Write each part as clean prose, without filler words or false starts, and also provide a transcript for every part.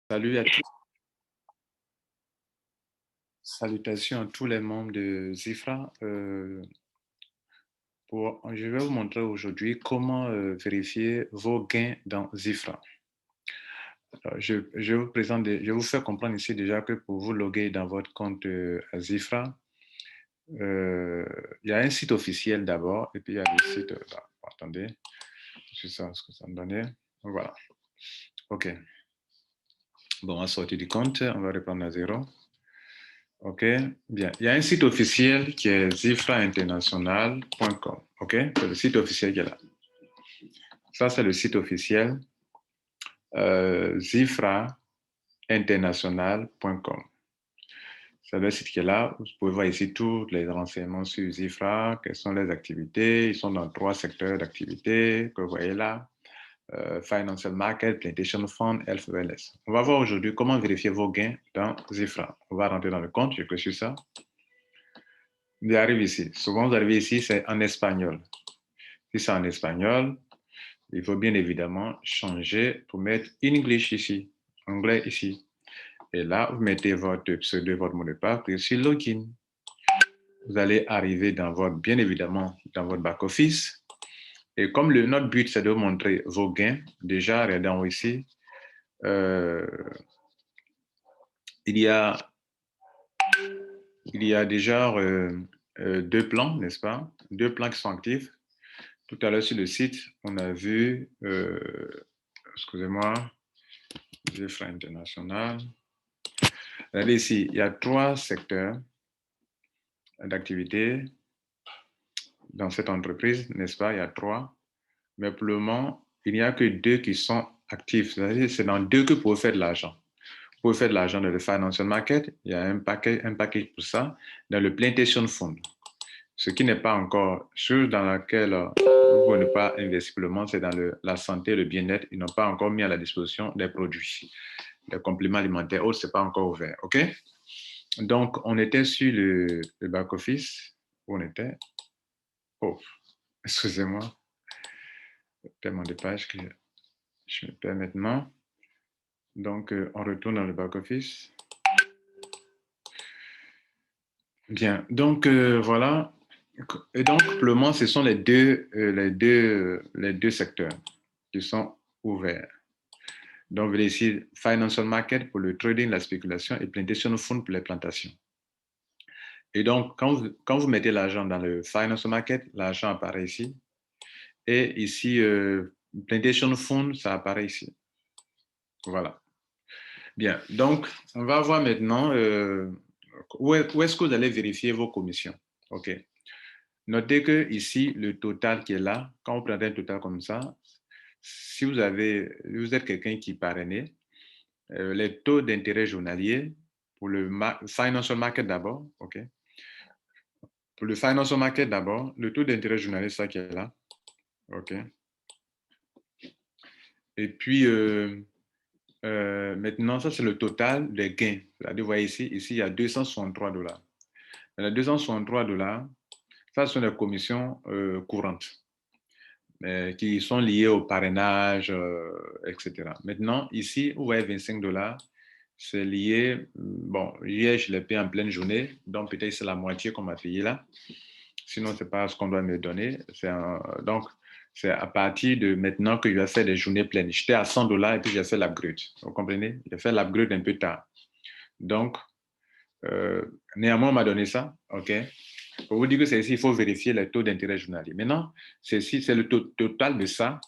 Salut à tous. Salutations à tous les membres de Zifra. Je vais vous montrer aujourd'hui comment vérifier vos gains dans Zifra. Alors, je vous présente, je vous fais comprendre ici déjà que pour vous loguer dans votre compte à Zifra, euh, il y a un site officiel d'abord et puis il y a le site. Attendez, c'est ça ce que ça me donnait. Voilà. OK. Bon, on va sortir du compte, on va reprendre à zéro. OK, bien. Il y a un site officiel qui est zifrainternational.com. OK, c'est le site officiel qui est là. Ça, c'est le site officiel zifrainternational.com. C'est le site qui est là. Vous pouvez voir ici tous les renseignements sur Zifra, quelles sont les activités. Ils sont dans 3 secteurs d'activité que vous voyez là. Financial Market, Plantation Fund, Health Wellness. On va voir aujourd'hui comment vérifier vos gains dans Zifra. On va rentrer dans le compte, je clique sur ça. Vous arrivez ici. Souvent, vous arrivez ici, c'est en espagnol. Si c'est en espagnol, il faut bien évidemment changer pour mettre English ici, anglais ici. Et là, vous mettez votre pseudo, votre mot de passe, puis sur Login. Vous allez arriver dans votre, bien évidemment, dans votre back-office. Et comme notre but, c'est de vous montrer vos gains, déjà, regardons ici, euh, il y a déjà 2 plans, n'est-ce pas? 2 plans qui sont actifs. Tout à l'heure sur le site, on a vu, excusez-moi, Zifra International. Regardez ici, il y a 3 secteurs d'activité dans cette entreprise, n'est-ce pas? Il y a 3. Mais pour le moment, il n'y a que 2 qui sont actifs. C'est-à-dire c'est dans 2 que vous pouvez faire de l'argent. Vous pouvez faire de l'argent dans le financial market. Il y a un package pour ça. Dans le plantation fund. Ce qui n'est pas encore chose dans laquelle vous pouvez ne pas investir pour le moment, c'est dans la santé, le bien-être. Ils n'ont pas encore mis à la disposition des produits. Les compléments alimentaires autres, ce n'est pas encore ouvert. OK? Donc, on était sur le back-office. Où on était? Oh, excusez-moi. Tellement de pages que je me perds maintenant. Donc, on retourne dans le back-office. Bien. Donc, voilà. Et donc, pour le moment, ce sont les deux secteurs qui sont ouverts. Donc, vous voyez ici, Financial Market pour le trading, la spéculation et Plantation Fund pour les plantations. Et donc, quand vous mettez l'argent dans le Financial Market, l'argent apparaît ici. Et ici, Plantation Fund, ça apparaît ici. Voilà. Bien. Donc, on va voir maintenant où est-ce que vous allez vérifier vos commissions. OK. Notez que ici, le total qui est là, quand vous prenez un total comme ça, si vous êtes quelqu'un qui est parrainé, les taux d'intérêt journaliers pour le financial market d'abord, OK. Pour le financial market d'abord, le taux d'intérêt journalier, c'est ça qui est là, OK. Et puis, maintenant, ça, c'est le total des gains. Vous voyez ici, il y a 263 $. Les 263 $, ça, ce sont les commissions courantes qui sont liées au parrainage, etc. Maintenant, ici, vous voyez 25 $, c'est lié, bon, hier, je l'ai payé en pleine journée, donc peut-être c'est la moitié qu'on m'a payé là. Sinon, ce n'est pas ce qu'on doit me donner. Donc, c'est à partir de maintenant que je vais faire des journées pleines. J'étais à 100 $ et puis j'ai fait l'upgrade. Vous comprenez? J'ai fait l'upgrade un peu tard. Donc, néanmoins, on m'a donné ça. OK. Pour vous dire que c'est ici, il faut vérifier les taux d'intérêt journalier. Maintenant, c'est le total de ça,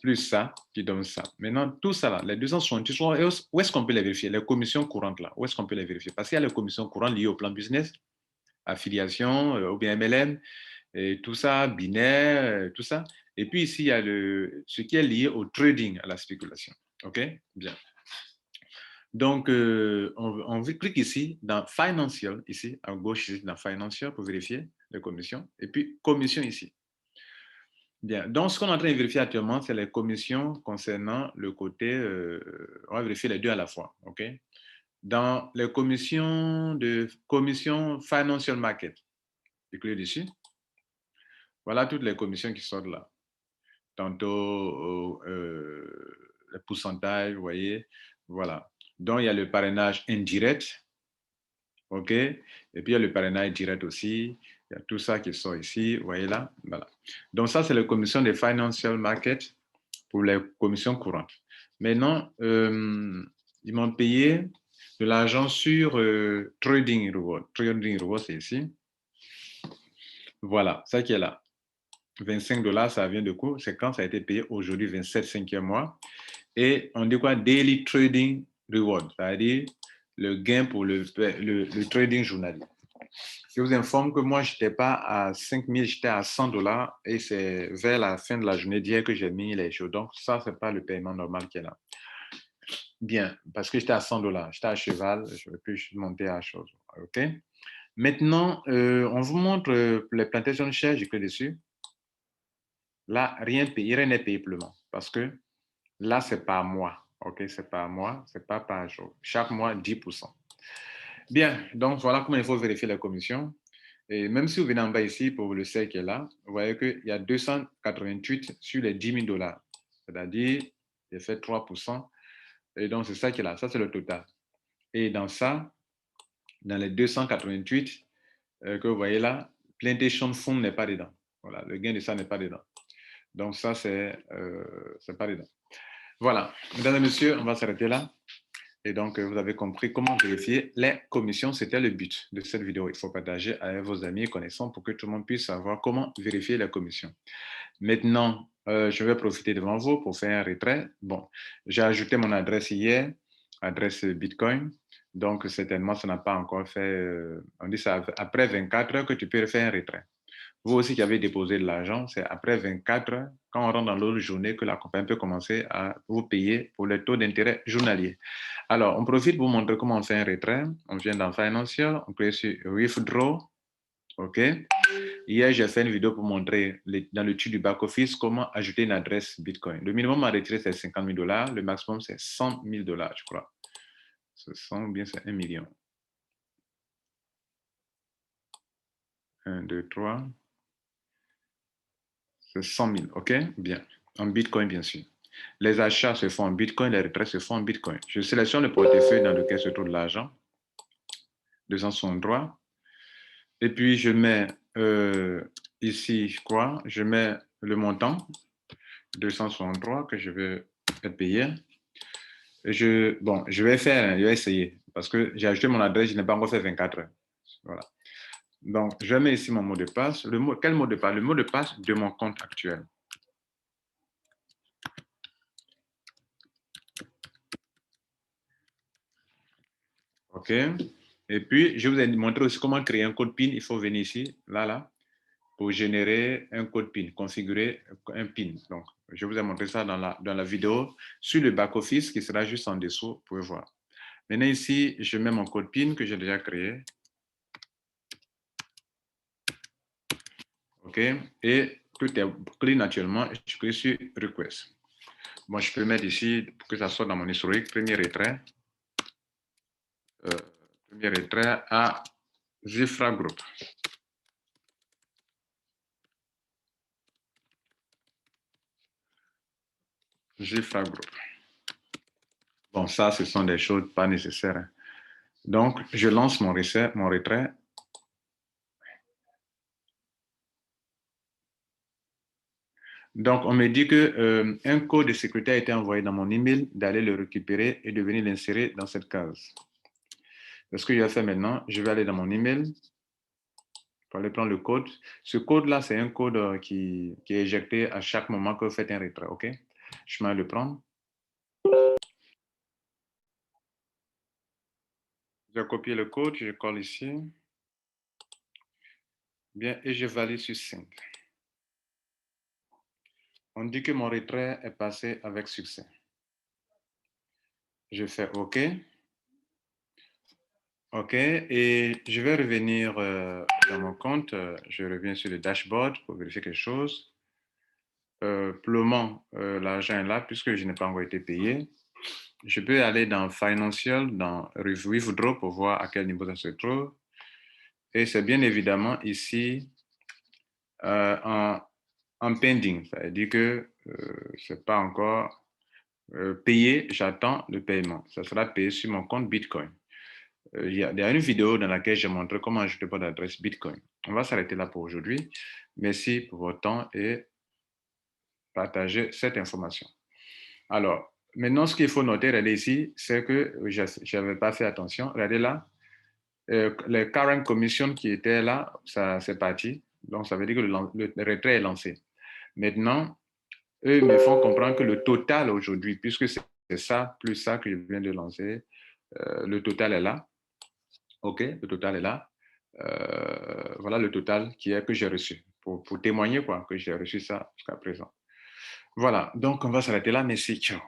plus ça, qui donne ça. Maintenant, tout ça là, les 268, où est-ce qu'on peut les vérifier? Les commissions courantes là, où est-ce qu'on peut les vérifier? Parce qu'il y a les commissions courantes liées au plan business, affiliation, ou bien MLM, et tout ça, binaire, tout ça. Et puis ici, il y a ce qui est lié au trading, à la spéculation. OK? Bien. Donc, on clique ici dans Financial, ici, à gauche, ici, dans Financial, pour vérifier les commissions. Et puis, commission ici. Bien. Donc, ce qu'on est en train de vérifier actuellement, c'est les commissions concernant le côté, on va vérifier les deux à la fois. OK? Dans les commissions Financial Market, je clique dessus. Voilà toutes les commissions qui sortent là. Tantôt, les pourcentages, vous voyez. Voilà. Donc, il y a le parrainage indirect. OK? Et puis, il y a le parrainage direct aussi. Il y a tout ça qui sort ici. Vous voyez là? Voilà. Donc, ça, c'est la commission des financial markets pour les commissions courantes. Maintenant, ils m'ont payé de l'argent sur Trading Reward. Trading Reward, c'est ici. Voilà, ça qui est là. 25 $, ça vient de quoi? C'est quand ça a été payé aujourd'hui, 27, 5e mois. Et on dit quoi? Daily Trading Reward, c'est-à-dire le gain pour le trading journalier. Je vous informe que moi, je n'étais pas à 5 000, j'étais à 100 $ et c'est vers la fin de la journée d'hier que j'ai mis les choses. Donc, ça, ce n'est pas le paiement normal qui est là. Bien, parce que j'étais à 100 $, j'étais à cheval, je ne peux plus monter à chose. OK? Maintenant, on vous montre les plantations de shares, j'ai cliqué dessus. Là, rien n'est payé pour le moment parce que là, ce n'est pas moi. OK, ce n'est pas moi, ce n'est pas par jour. Chaque mois, 10%. Bien, donc voilà comment il faut vérifier la commission. Et même si vous venez en bas ici pour le sel qui est là, vous voyez qu'il y a 288 sur les 10 000 $. C'est-à-dire, j'ai fait 3%. Et donc, c'est ça qui est là. Ça, c'est le total. Et dans ça, dans les 288 que vous voyez là, Plantation Fund n'est pas dedans. Voilà, le gain de ça n'est pas dedans. Donc, ça, c'est pas dedans. Voilà. Mesdames et messieurs, on va s'arrêter là. Et donc, vous avez compris comment vérifier les commissions. C'était le but de cette vidéo. Il faut partager avec vos amis et connaissants pour que tout le monde puisse savoir comment vérifier les commissions. Maintenant, je vais profiter devant vous pour faire un retrait. Bon, j'ai ajouté mon adresse hier, adresse Bitcoin. Donc, certainement, ça n'a pas encore fait... on dit ça après 24 heures que tu peux faire un retrait. Vous aussi qui avez déposé de l'argent, c'est après 24 heures, quand on rentre dans l'autre journée, que la compagnie peut commencer à vous payer pour le taux d'intérêt journalier. Alors, on profite pour vous montrer comment on fait un retrait. On vient dans Financial, on clique sur Withdraw. OK. Hier, j'ai fait une vidéo pour montrer dans le tuto du back-office comment ajouter une adresse Bitcoin. Le minimum à retirer, c'est 50 000 $. Le maximum, c'est 100 000 $, je crois. C'est 100 ou bien c'est 1 million. 1, 2, 3. C'est 100 000. OK? Bien. En Bitcoin, bien sûr. Les achats se font en Bitcoin, les retraits se font en Bitcoin. Je sélectionne le portefeuille dans lequel se trouve l'argent. 263. Et puis, je mets ici, quoi? Je mets le montant, 263, que je vais être payé. Et je vais essayer, parce que j'ai ajouté mon adresse, je n'ai pas encore fait 24 heures. Voilà. Donc, je mets ici mon mot de passe. Quel mot de passe? Le mot de passe de mon compte actuel. OK. Et puis, je vous ai montré aussi comment créer un code PIN. Il faut venir ici, là, pour générer un code PIN, configurer un PIN. Donc, je vous ai montré ça dans la vidéo sur le back-office qui sera juste en dessous, vous pouvez voir. Maintenant, ici, je mets mon code PIN que j'ai déjà créé. OK. Et tout est clean naturellement. Je clique sur Request. Bon, je peux mettre ici pour que ça soit dans mon historique. Premier retrait à Zifra Group. Zifra Group. Bon, ça, ce sont des choses pas nécessaires. Donc, je lance mon retrait. Donc, on me dit qu'un code de sécurité a été envoyé dans mon email, d'aller le récupérer et de venir l'insérer dans cette case. Ce que je vais faire maintenant, je vais aller dans mon email pour aller prendre le code. Ce code-là, c'est un code qui est éjecté à chaque moment que vous faites un retrait. OK? Je vais le prendre. Je vais copier le code, je colle ici. Bien, et je valide sur 5. On dit que mon retrait est passé avec succès. Je fais OK. OK, et je vais revenir dans mon compte. Je reviens sur le dashboard pour vérifier quelque chose. Pour le moment, l'argent est là puisque je n'ai pas encore été payé. Je peux aller dans Financial, dans Withdraw pour voir à quel niveau ça se trouve. Et c'est bien évidemment ici en pending. Ça veut dire que ce n'est pas encore payer, j'attends le paiement. Ça sera payé sur mon compte Bitcoin. Il y a une vidéo dans laquelle je montre comment ajouter votre adresse Bitcoin. On va s'arrêter là pour aujourd'hui. Merci pour votre temps et partager cette information. Alors, maintenant, ce qu'il faut noter, regardez ici, c'est que je n'avais pas fait attention. Regardez là, les current commission qui étaient là, ça c'est parti. Donc, ça veut dire que le retrait est lancé. Maintenant, eux me font comprendre que le total aujourd'hui, puisque c'est ça, plus ça que je viens de lancer, le total est là. OK, le total est là. Voilà le total que j'ai reçu. Pour témoigner quoi, que j'ai reçu ça jusqu'à présent. Voilà, donc on va s'arrêter là. Merci, ciao.